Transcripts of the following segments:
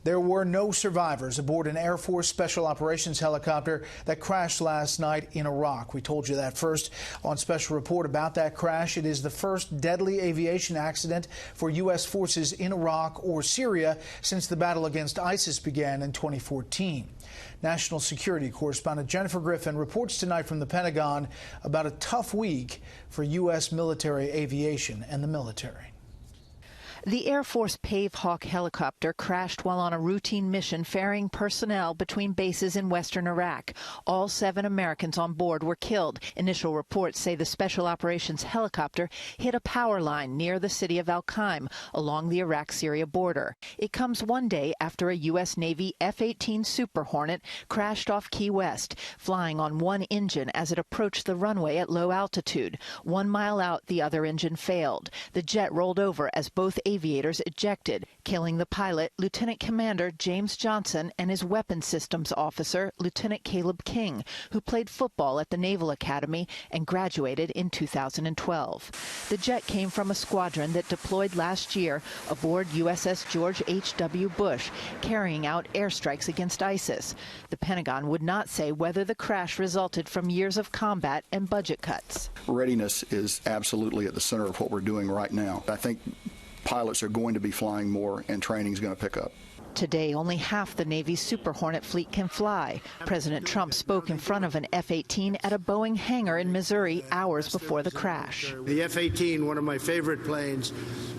There were no survivors aboard an Air Force Special Operations helicopter that crashed last night in Iraq. We told you that first on Special Report about that crash. It is the first deadly aviation accident for U.S. forces in Iraq or Syria since the battle against ISIS began in 2014. National security correspondent Jennifer Griffin reports tonight from the Pentagon about a tough week for U.S. military aviation and the military. The Air Force Pave Hawk helicopter crashed while on a routine mission ferrying personnel between bases in western Iraq. All 7 Americans on board were killed. Initial reports say the Special Operations helicopter hit a power line near the city of Al-Qaim along the Iraq-Syria border. It comes one day after a U.S. Navy F-18 Super Hornet crashed off Key West, flying on one engine as it approached the runway at low altitude. 1 mile out, the other engine failed. The jet rolled over as both aviators ejected, killing the pilot, Lieutenant Commander James Johnson, and his weapons systems officer, Lieutenant Caleb King, who played football at the Naval Academy and graduated in 2012. The jet came from a squadron that deployed last year aboard USS George H.W. Bush, carrying out airstrikes against ISIS. The Pentagon would not say whether the crash resulted from years of combat and budget cuts. Readiness is absolutely at the center of what we're doing right now. I think pilots are going to be flying more and training is going to pick up. Today, only half the Navy's Super Hornet fleet can fly. President Trump spoke in front of an F-18 at a Boeing hangar in Missouri hours before the crash. The F-18, one of my favorite planes.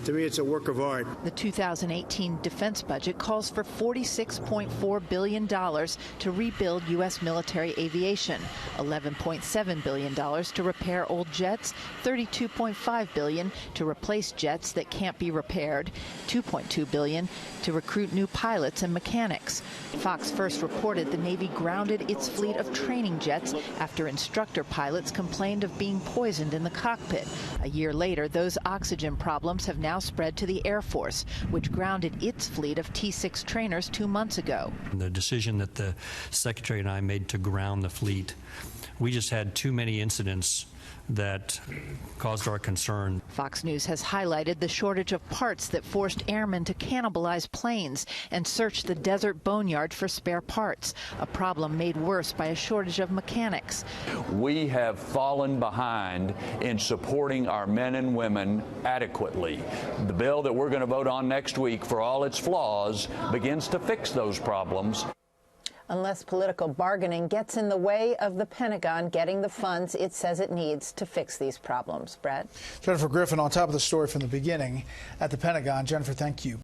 To me, it's a work of art. The 2018 defense budget calls for $46.4 billion to rebuild U.S. military aviation, $11.7 billion to repair old jets, $32.5 billion to replace jets that can't be repaired, $2.2 billion to recruit new pilots and mechanics. Fox first reported the Navy grounded its fleet of training jets after instructor pilots complained of being poisoned in the cockpit. A year later, those oxygen problems have now spread to the Air Force, which grounded its fleet of T-6 trainers 2 months ago. The decision that the Secretary and I made to ground the fleet, we just had too many incidents that caused our concern. Fox News has highlighted the shortage of parts that forced airmen to cannibalize planes and search the desert boneyard for spare parts, a problem made worse by a shortage of mechanics. We have fallen behind in supporting our men and women adequately. The bill that we're going to vote on next week, for all its flaws, begins to fix those problems. Unless political bargaining gets in the way of the Pentagon getting the funds it says it needs to fix these problems. Brett? Jennifer Griffin on top of the story from the beginning at the Pentagon. Jennifer, thank you.